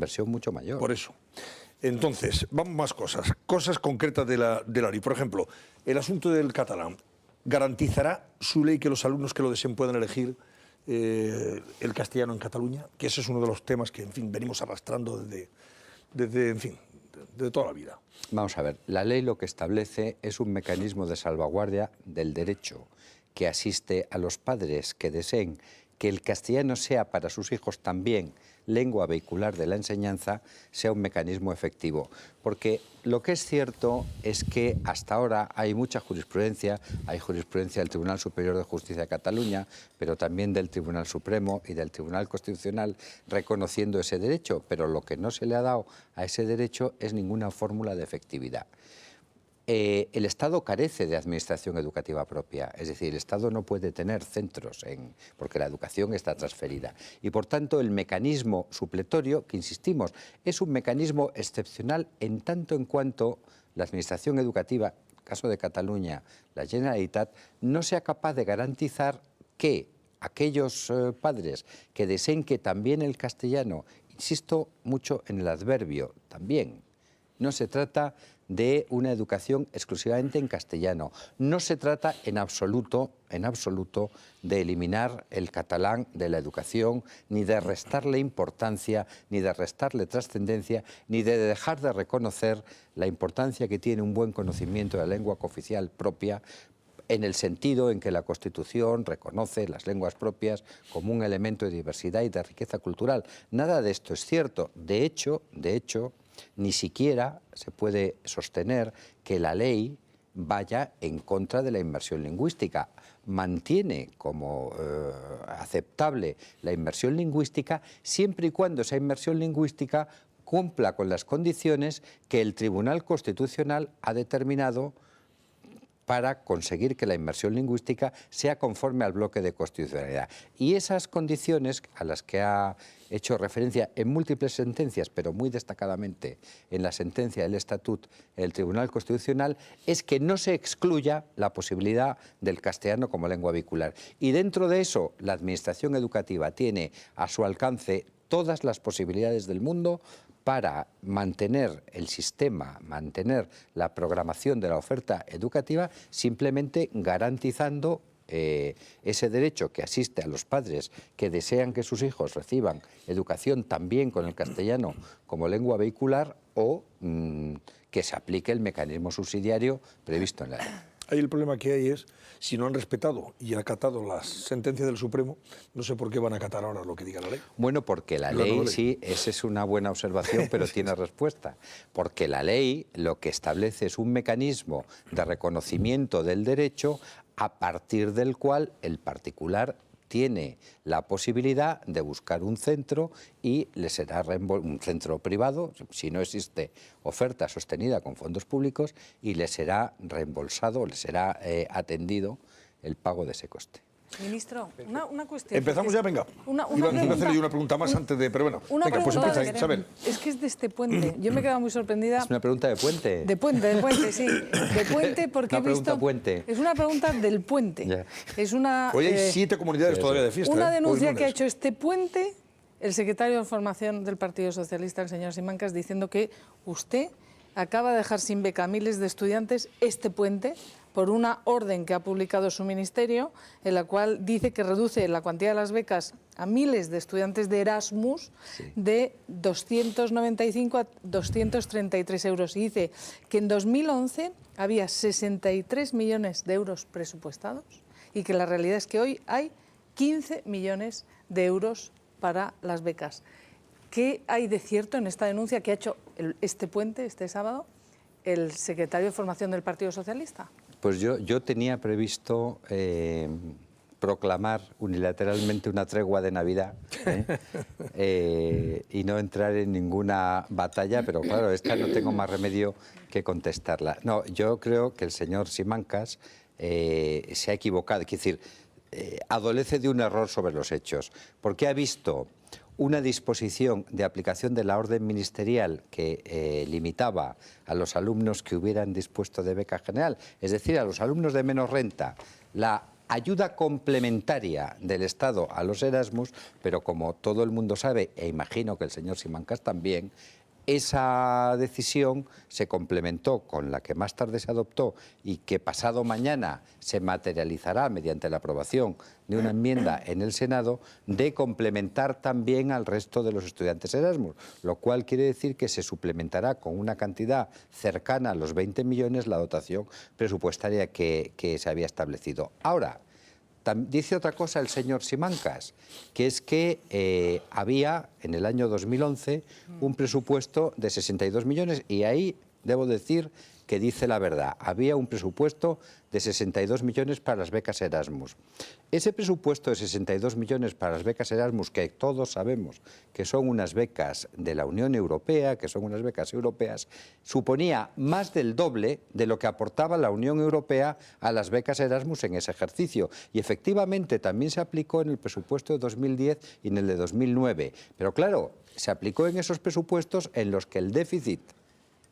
inversión mucho mayor. Por eso. Entonces, vamos más cosas. Cosas concretas de la ley. Por ejemplo, el asunto del catalán. ¿Garantizará su ley que los alumnos que lo deseen puedan elegir el castellano en Cataluña? Que ese es uno de los temas que, en fin, venimos arrastrando desde en fin, de toda la vida. Vamos a ver, la ley lo que establece es un mecanismo de salvaguardia del derecho que asiste a los padres que deseen que el castellano sea para sus hijos también lengua vehicular de la enseñanza, sea un mecanismo efectivo. Porque lo que es cierto es que hasta ahora hay mucha jurisprudencia, hay jurisprudencia del Tribunal Superior de Justicia de Cataluña, pero también del Tribunal Supremo y del Tribunal Constitucional reconociendo ese derecho, pero lo que no se le ha dado a ese derecho es ninguna fórmula de efectividad. El Estado carece de administración educativa propia, es decir, el Estado no puede tener centros porque la educación está transferida. Y por tanto el mecanismo supletorio, que insistimos, es un mecanismo excepcional en tanto en cuanto la administración educativa, caso de Cataluña, la Generalitat, no sea capaz de garantizar que aquellos padres que deseen que también el castellano, insisto mucho en el adverbio, también, no se trata de una educación exclusivamente en castellano. No se trata en absoluto de eliminar el catalán de la educación, ni de restarle importancia, ni de restarle trascendencia, ni de dejar de reconocer la importancia que tiene un buen conocimiento de la lengua cooficial propia, en el sentido en que la Constitución reconoce las lenguas propias como un elemento de diversidad y de riqueza cultural. Nada de esto es cierto. De hecho, ni siquiera se puede sostener que la ley vaya en contra de la inmersión lingüística. Mantiene como aceptable la inmersión lingüística siempre y cuando esa inmersión lingüística cumpla con las condiciones que el Tribunal Constitucional ha determinado para conseguir que la inmersión lingüística sea conforme al bloque de constitucionalidad. Y esas condiciones a las que ha hecho referencia en múltiples sentencias, pero muy destacadamente en la sentencia del Estatut del Tribunal Constitucional, es que no se excluya la posibilidad del castellano como lengua vehicular. Y dentro de eso, la Administración educativa tiene a su alcance todas las posibilidades del mundo para mantener el sistema, mantener la programación de la oferta educativa, simplemente garantizando ese derecho que asiste a los padres que desean que sus hijos reciban educación también con el castellano como lengua vehicular o que se aplique el mecanismo subsidiario previsto en la ley. Ahí el problema que hay es, si no han respetado y acatado las sentencias del Supremo, no sé por qué van a acatar ahora lo que diga la ley. Bueno, porque la ley, sí, esa es una buena observación, pero tiene respuesta. Porque la ley lo que establece es un mecanismo de reconocimiento del derecho a partir del cual el particular tiene la posibilidad de buscar un centro y le será un centro privado, si no existe oferta sostenida con fondos públicos, y le será reembolsado, le será atendido el pago de ese coste. Ministro, una cuestión. Empezamos ya, venga. Iba a hacerle una pregunta más antes de... Pero bueno, venga, pues empieza, Isabel. Es que es de este puente. Yo me he quedado muy sorprendida. ¿Es una pregunta de puente? De puente, sí. De puente porque he visto... Puente. Es una pregunta del puente. Ya. Es una... Hoy hay 7 comunidades todavía de fiesta. Una denuncia que ha hecho este puente el secretario de Formación del Partido Socialista, el señor Simancas, diciendo que usted acaba de dejar sin beca a miles de estudiantes este puente por una orden que ha publicado su ministerio, en la cual dice que reduce la cuantía de las becas a miles de estudiantes de Erasmus de 295 a 233 euros. Y dice que en 2011 había 63 millones de euros presupuestados y que la realidad es que hoy hay 15 millones de euros para las becas. ¿Qué hay de cierto en esta denuncia que ha hecho este puente, este sábado, el secretario de Formación del Partido Socialista? Pues yo tenía previsto proclamar unilateralmente una tregua de Navidad y no entrar en ninguna batalla, pero claro, esta no tengo más remedio que contestarla. No, yo creo que el señor Simancas se ha equivocado, es decir, adolece de un error sobre los hechos, porque ha visto una disposición de aplicación de la orden ministerial que limitaba a los alumnos que hubieran dispuesto de beca general, es decir, a los alumnos de menos renta, la ayuda complementaria del Estado a los Erasmus, pero como todo el mundo sabe, e imagino que el señor Simancas también, esa decisión se complementó con la que más tarde se adoptó y que pasado mañana se materializará mediante la aprobación de una enmienda en el Senado, de complementar también al resto de los estudiantes Erasmus, lo cual quiere decir que se suplementará con una cantidad cercana a los 20 millones la dotación presupuestaria que se había establecido. Ahora, dice otra cosa el señor Simancas, que es que había en el año 2011 un presupuesto de 62 millones y ahí debo decir que dice la verdad. Había un presupuesto de 62 millones para las becas Erasmus. Ese presupuesto de 62 millones para las becas Erasmus, que todos sabemos que son unas becas de la Unión Europea, que son unas becas europeas, suponía más del doble de lo que aportaba la Unión Europea a las becas Erasmus en ese ejercicio. Y efectivamente también se aplicó en el presupuesto de 2010 y en el de 2009. Pero claro, se aplicó en esos presupuestos en los que el déficit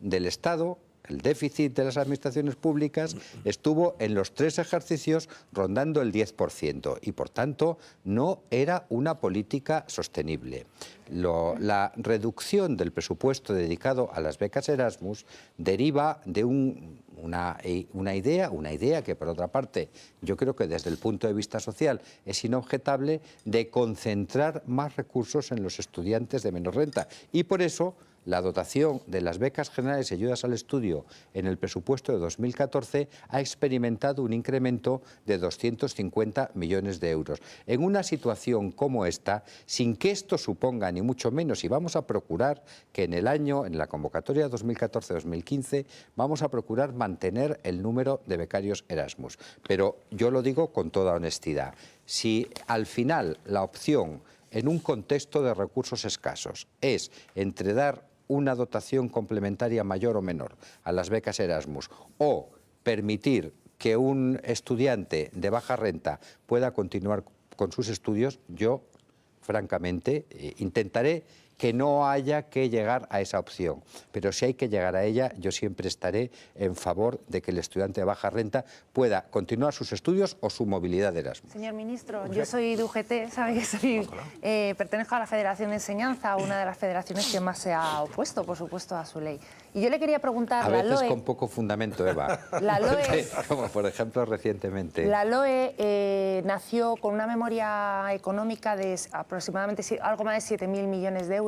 del Estado, el déficit de las administraciones públicas, estuvo en los 3 ejercicios rondando el 10% y, por tanto, no era una política sostenible. La reducción del presupuesto dedicado a las becas Erasmus deriva de una idea que, por otra parte, yo creo que desde el punto de vista social es inobjetable, de concentrar más recursos en los estudiantes de menos renta. Y por eso la dotación de las becas generales y ayudas al estudio en el presupuesto de 2014 ha experimentado un incremento de 250 millones de euros. En una situación como esta, sin que esto suponga ni mucho menos, y vamos a procurar que en la convocatoria 2014-2015, vamos a procurar mantener el número de becarios Erasmus. Pero yo lo digo con toda honestidad, si al final la opción en un contexto de recursos escasos es entre dar una dotación complementaria mayor o menor a las becas Erasmus o permitir que un estudiante de baja renta pueda continuar con sus estudios, yo, francamente, intentaré que no haya que llegar a esa opción. Pero si hay que llegar a ella, yo siempre estaré en favor de que el estudiante de baja renta pueda continuar sus estudios o su movilidad de Erasmus. Señor ministro, yo soy de UGT, sabe que pertenezco a la Federación de Enseñanza, una de las federaciones que más se ha opuesto, por supuesto, a su ley. Y yo le quería preguntar... A veces con poco fundamento, Eva. La LOE... Como por ejemplo recientemente. La LOE nació con una memoria económica de aproximadamente algo más de 7.000 millones de euros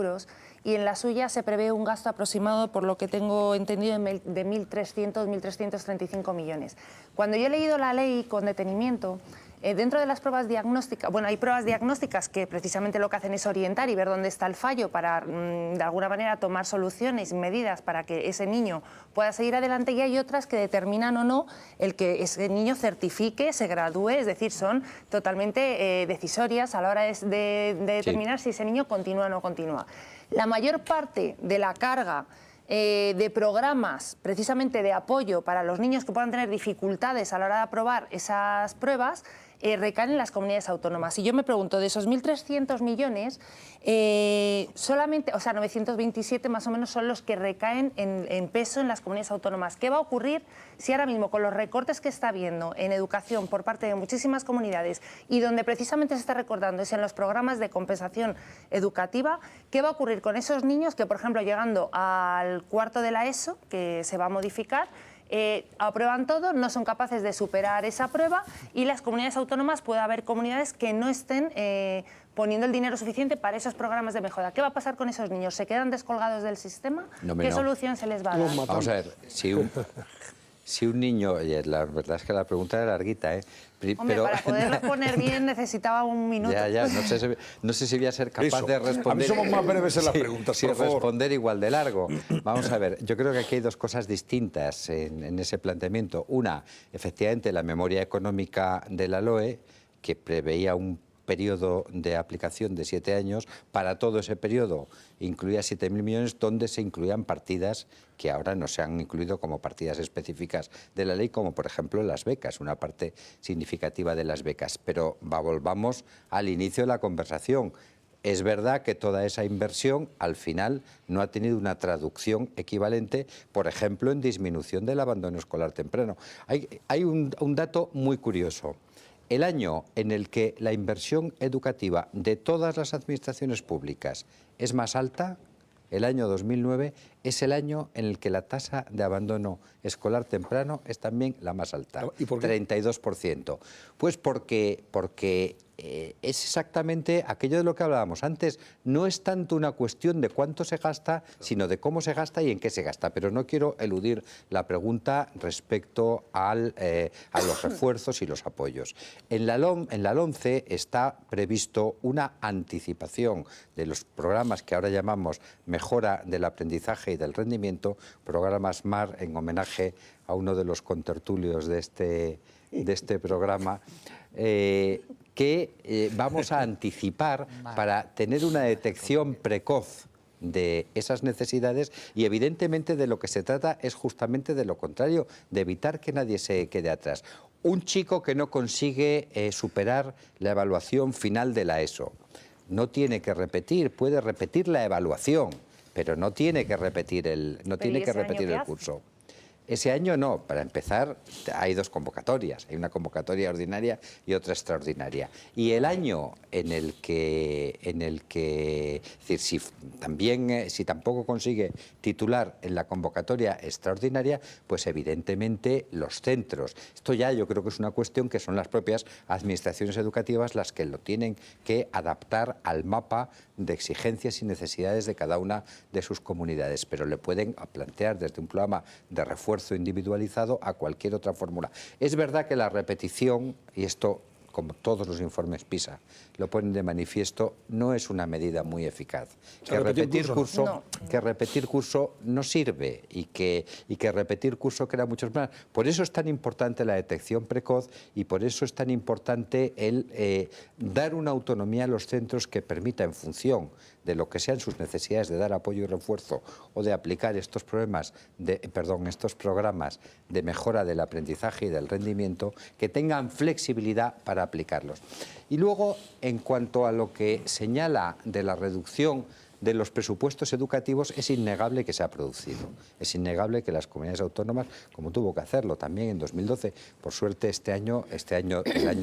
y en la suya se prevé un gasto aproximado, por lo que tengo entendido, de 1.335 millones. Cuando yo he leído la ley con detenimiento, dentro de las pruebas diagnósticas, bueno, hay pruebas diagnósticas que precisamente lo que hacen es orientar y ver dónde está el fallo para, de alguna manera, tomar soluciones y medidas para que ese niño pueda seguir adelante, y hay otras que determinan o no el que ese niño certifique, se gradúe, es decir, son totalmente decisorias a la hora de determinar si ese niño continúa o no continúa. La mayor parte de la carga de programas precisamente de apoyo para los niños que puedan tener dificultades a la hora de aprobar esas pruebas recaen en las comunidades autónomas. Y yo me pregunto, de esos 1.300 millones, solamente, o sea, 927 más o menos son los que recaen en peso en las comunidades autónomas. ¿Qué va a ocurrir si ahora mismo, con los recortes que está habiendo en educación por parte de muchísimas comunidades y donde precisamente se está recortando es en los programas de compensación educativa, qué va a ocurrir con esos niños que, por ejemplo, llegando al cuarto de la ESO, que se va a modificar, aprueban todo, no son capaces de superar esa prueba, y las comunidades autónomas, puede haber comunidades que no estén poniendo el dinero suficiente para esos programas de mejora? ¿Qué va a pasar con esos niños? ¿Se quedan descolgados del sistema? ¿Qué solución se les va a dar? Vamos a ver, si un niño, oye, la verdad es que la pregunta era larguita, ¿eh? Hombre, pero para poder responder bien necesitaba un minuto. Ya, no sé si voy a ser capaz de responder. A mí somos más breves en las preguntas, por favor. Responder igual de largo. Vamos a ver, yo creo que aquí hay dos cosas distintas en ese planteamiento. Una, efectivamente, la memoria económica de la LOE, que preveía un periodo de aplicación de 7 años, para todo ese periodo incluía 7.000 millones, donde se incluían partidas que ahora no se han incluido como partidas específicas de la ley, como por ejemplo las becas, una parte significativa de las becas. Pero volvamos al inicio de la conversación. Es verdad que toda esa inversión al final no ha tenido una traducción equivalente, por ejemplo, en disminución del abandono escolar temprano. Hay un dato muy curioso. el año en el que la inversión educativa de todas las administraciones públicas es más alta, el año 2009, es el año en el que la tasa de abandono escolar temprano es también la más alta, ¿Y por qué? 32%. Pues porque es exactamente aquello de lo que hablábamos antes. No es tanto una cuestión de cuánto se gasta, sino de cómo se gasta y en qué se gasta. Pero no quiero eludir la pregunta respecto a los refuerzos y los apoyos. En la LOMCE está previsto una anticipación de los programas que ahora llamamos Mejora del Aprendizaje y del Rendimiento, programas MAR, en homenaje a uno de los contertulios de este programa, que vamos a anticipar para tener una detección precoz de esas necesidades, y evidentemente de lo que se trata es justamente de lo contrario, de evitar que nadie se quede atrás. Un chico que no consigue superar la evaluación final de la ESO no tiene que repetir, puede repetir la evaluación, pero no tiene que repetir el curso. Ese año no, para empezar hay dos convocatorias, hay una convocatoria ordinaria y otra extraordinaria. Y el año en el que es decir, si tampoco consigue titular en la convocatoria extraordinaria, pues evidentemente los centros. Esto ya yo creo que es una cuestión que son las propias administraciones educativas las que lo tienen que adaptar al mapa de exigencias y necesidades de cada una de sus comunidades, pero le pueden plantear desde un programa de refuerzo individualizado a cualquier otra fórmula. Es verdad que la repetición, y esto como todos los informes PISA lo ponen de manifiesto, no es una medida muy eficaz. Que repetir curso no sirve y que repetir curso crea muchos problemas. Por eso es tan importante la detección precoz y por eso es tan importante el dar una autonomía a los centros que permita, en función de lo que sean sus necesidades de dar apoyo y refuerzo o de aplicar estos programas de mejora del aprendizaje y del rendimiento, que tengan flexibilidad para aplicarlos. Y luego, en cuanto a lo que señala de la reducción de los presupuestos educativos, es innegable que se ha producido. Es innegable que las comunidades autónomas, como tuvo que hacerlo también en 2012, por suerte el año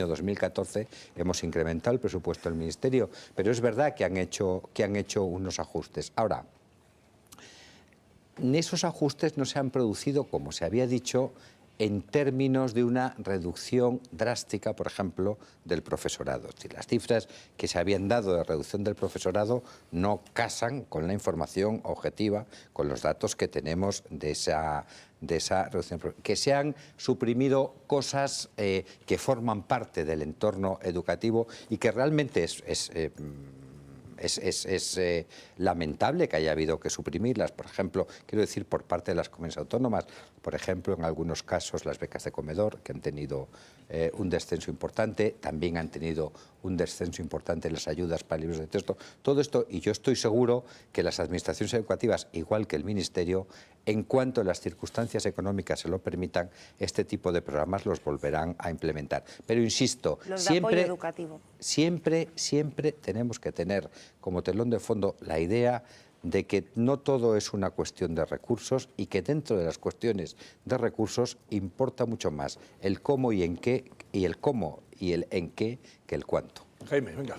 2014, hemos incrementado el presupuesto del Ministerio, pero es verdad que han hecho unos ajustes. Ahora, esos ajustes no se han producido, como se había dicho, en términos de una reducción drástica, por ejemplo, del profesorado. Es decir, las cifras que se habían dado de reducción del profesorado no casan con la información objetiva, con los datos que tenemos de esa reducción. Que se han suprimido cosas que forman parte del entorno educativo y que realmente es lamentable que haya habido que suprimirlas, por ejemplo, quiero decir, por parte de las comunidades autónomas, por ejemplo, en algunos casos las becas de comedor, que han tenido un descenso importante, también han tenido un descenso importante las ayudas para libros de texto, todo esto, y yo estoy seguro que las administraciones educativas, igual que el Ministerio, en cuanto las circunstancias económicas se lo permitan, este tipo de programas los volverán a implementar. Pero insisto, siempre tenemos que tener como telón de fondo la idea de que no todo es una cuestión de recursos y que dentro de las cuestiones de recursos importa mucho más el cómo y en qué, y el cómo y el en qué, que el cuánto. Jaime, venga.